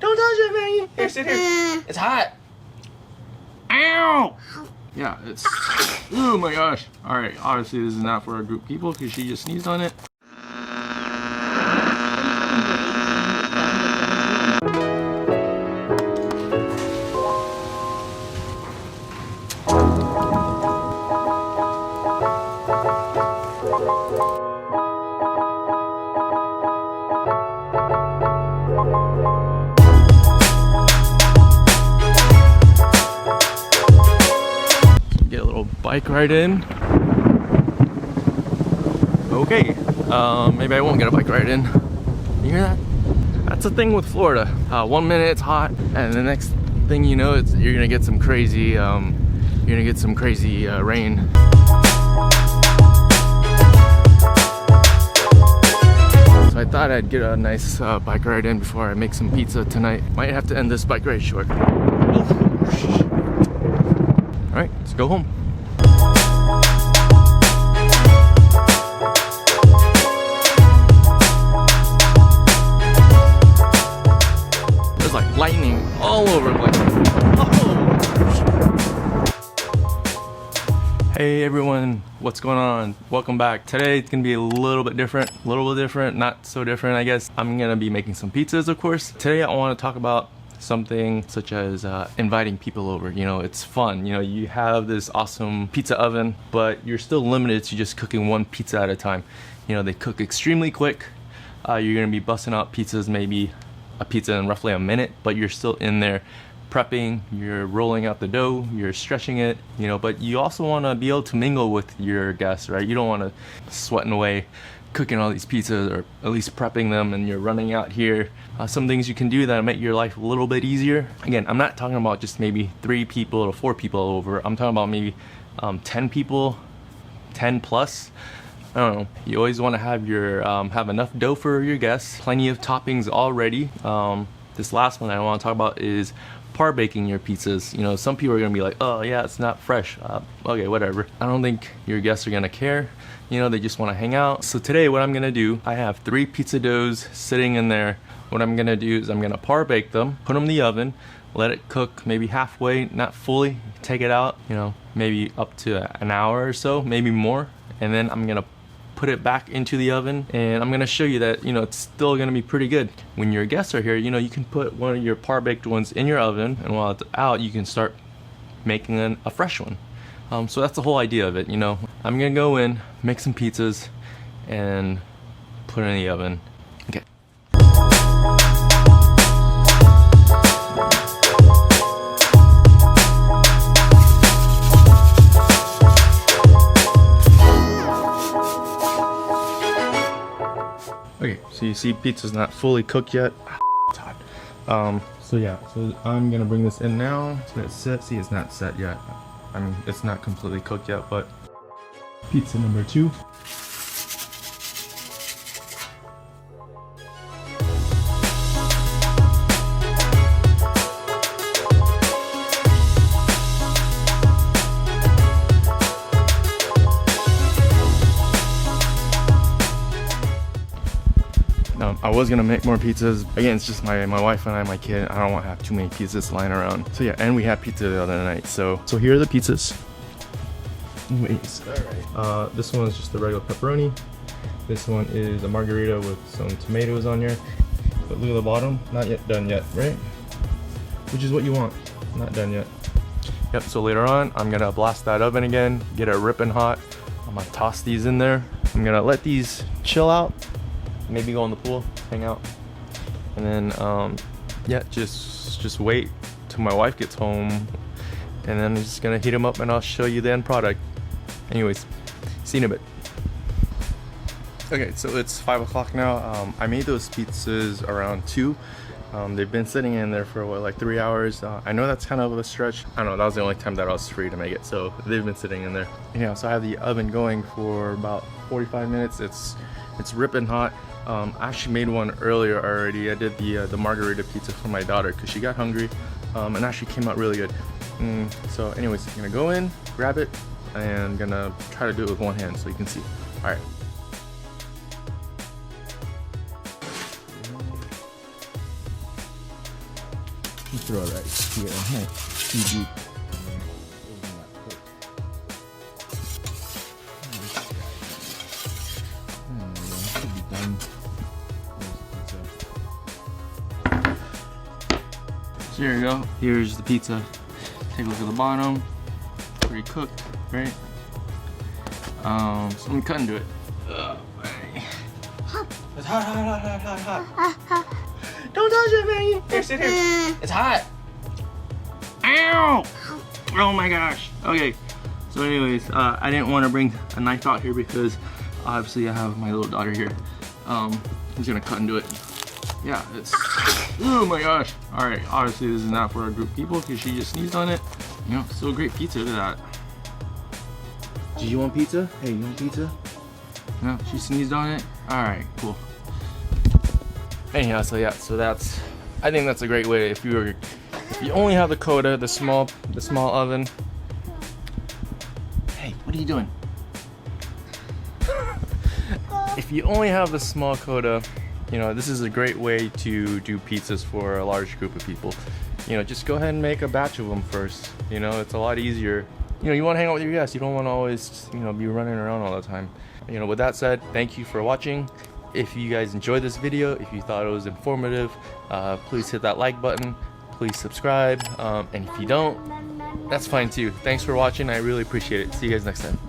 Don't touch it, man. Here, sit here. It's hot. Ow! Yeah, it's. Oh my gosh. All right, obviously this is not for our group people because she just sneezed on it. Get a little bike ride in. Okay, maybe I won't get a bike ride in. You hear that? That's the thing with Florida. 1 minute it's hot, and the next thing you know, you're gonna get some crazy. You're gonna get some crazy rain. So I thought I'd get a nice bike ride in before I make some pizza tonight. Might have to end this bike ride short. Alright, let's go home. There's like lightning all over the place. Hey everyone, what's going on? Welcome back. Today it's gonna be a little bit different, not so different I guess. I'm gonna be making some pizzas, of course. Today I want to talk about something such as inviting people over. You know, it's fun. You know, you have this awesome pizza oven, but you're still limited to just cooking one pizza at a time. You know, they cook extremely quick. You're gonna be busting out pizzas, maybe a pizza in roughly a minute, but you're still in there prepping, you're rolling out the dough, you're stretching it, you know, but you also want to be able to mingle with your guests, right? You don't want to sweating away cooking all these pizzas, or at least prepping them, and you're running out here. Some things you can do that make your life a little bit easier. Again, I'm not talking about just maybe 3 people or 4 people over. I'm talking about maybe 10 people, 10 plus. I don't know. You always want to have your have enough dough for your guests, plenty of toppings already. This last one I want to talk about is par baking your pizzas. You know, some people are gonna be like, oh yeah, it's not fresh. Okay, whatever. I don't think your guests are gonna care. You know, they just want to hang out. So today what I'm gonna do, I have 3 pizza doughs sitting in there. What I'm gonna do is I'm gonna par bake them, put them in the oven, let it cook maybe halfway, not fully, take it out, you know, maybe up to an hour or so, maybe more, and then I'm gonna put it back into the oven, and I'm gonna show you that, you know, it's still gonna be pretty good. When your guests are here, you know, you can put one of your par baked ones in your oven, and while it's out, you can start making a fresh one. So that's the whole idea of it, you know. I'm gonna go in, make some pizzas, and put it in the oven. Okay. Okay, so you see pizza's not fully cooked yet. It's hot. So yeah, so I'm gonna bring this in now. So it's set. See, it's not set yet. I mean, it's not completely cooked yet, but pizza number 2. I was gonna make more pizzas. Again, it's just my wife and I, my kid. I don't want to have too many pizzas lying around. So yeah, and we had pizza the other night. So here are the pizzas. Wait, all right. This one is just the regular pepperoni. This one is a margarita with some tomatoes on here. But look at the bottom, not yet done yet, right? Which is what you want, not done yet. Yep, so later on, I'm gonna blast that oven again, get it ripping hot. I'm gonna toss these in there. I'm gonna let these chill out. Maybe go in the pool, hang out, and then yeah, just wait till my wife gets home, and then I'm just gonna heat them up, and I'll show you the end product. Anyways, see you in a bit. Okay, so it's 5 o'clock now. I made those pizzas around 2. They've been sitting in there for what, like 3 hours. I know that's kind of a stretch. I don't know, that was the only time that I was free to make it, so they've been sitting in there. Yeah, so I have the oven going for about 45 minutes. It's ripping hot. I actually made one earlier already. I did the margarita pizza for my daughter because she got hungry, and actually came out really good. So anyways, I'm gonna go in, grab it, and gonna try to do it with one hand so you can see. All right. throw it right here. Hey, too deep. Should be done. So here you go. Here's the pizza. Take a look at the bottom. Pretty cooked, right? So let me cut into it. It's hot, hot, hot, hot, hot, hot. Don't touch it, man. Here, sit here. It's hot. Ow! Oh my gosh. Okay. So anyways, I didn't want to bring a knife out here because obviously I have my little daughter here. Who's gonna cut into it. Yeah, it's, oh my gosh. All right, obviously this is not for our group of people because she just sneezed on it. You know, still great pizza, look at that. Do you want pizza? Hey, you want pizza? No, she sneezed on it. All right, cool. Anyhow, so yeah, so that's, I think that's a great way if you only have the Koda, the small oven. Hey, what are you doing? If you only have the small Koda, you know, this is a great way to do pizzas for a large group of people. You know, just go ahead and make a batch of them first. You know, it's a lot easier. You know, you want to hang out with your guests. You don't want to always, you know, be running around all the time. You know, with that said, thank you for watching. If you guys enjoyed this video, if you thought it was informative, please hit that like button. Please subscribe. And if you don't, that's fine too. Thanks for watching. I really appreciate it. See you guys next time.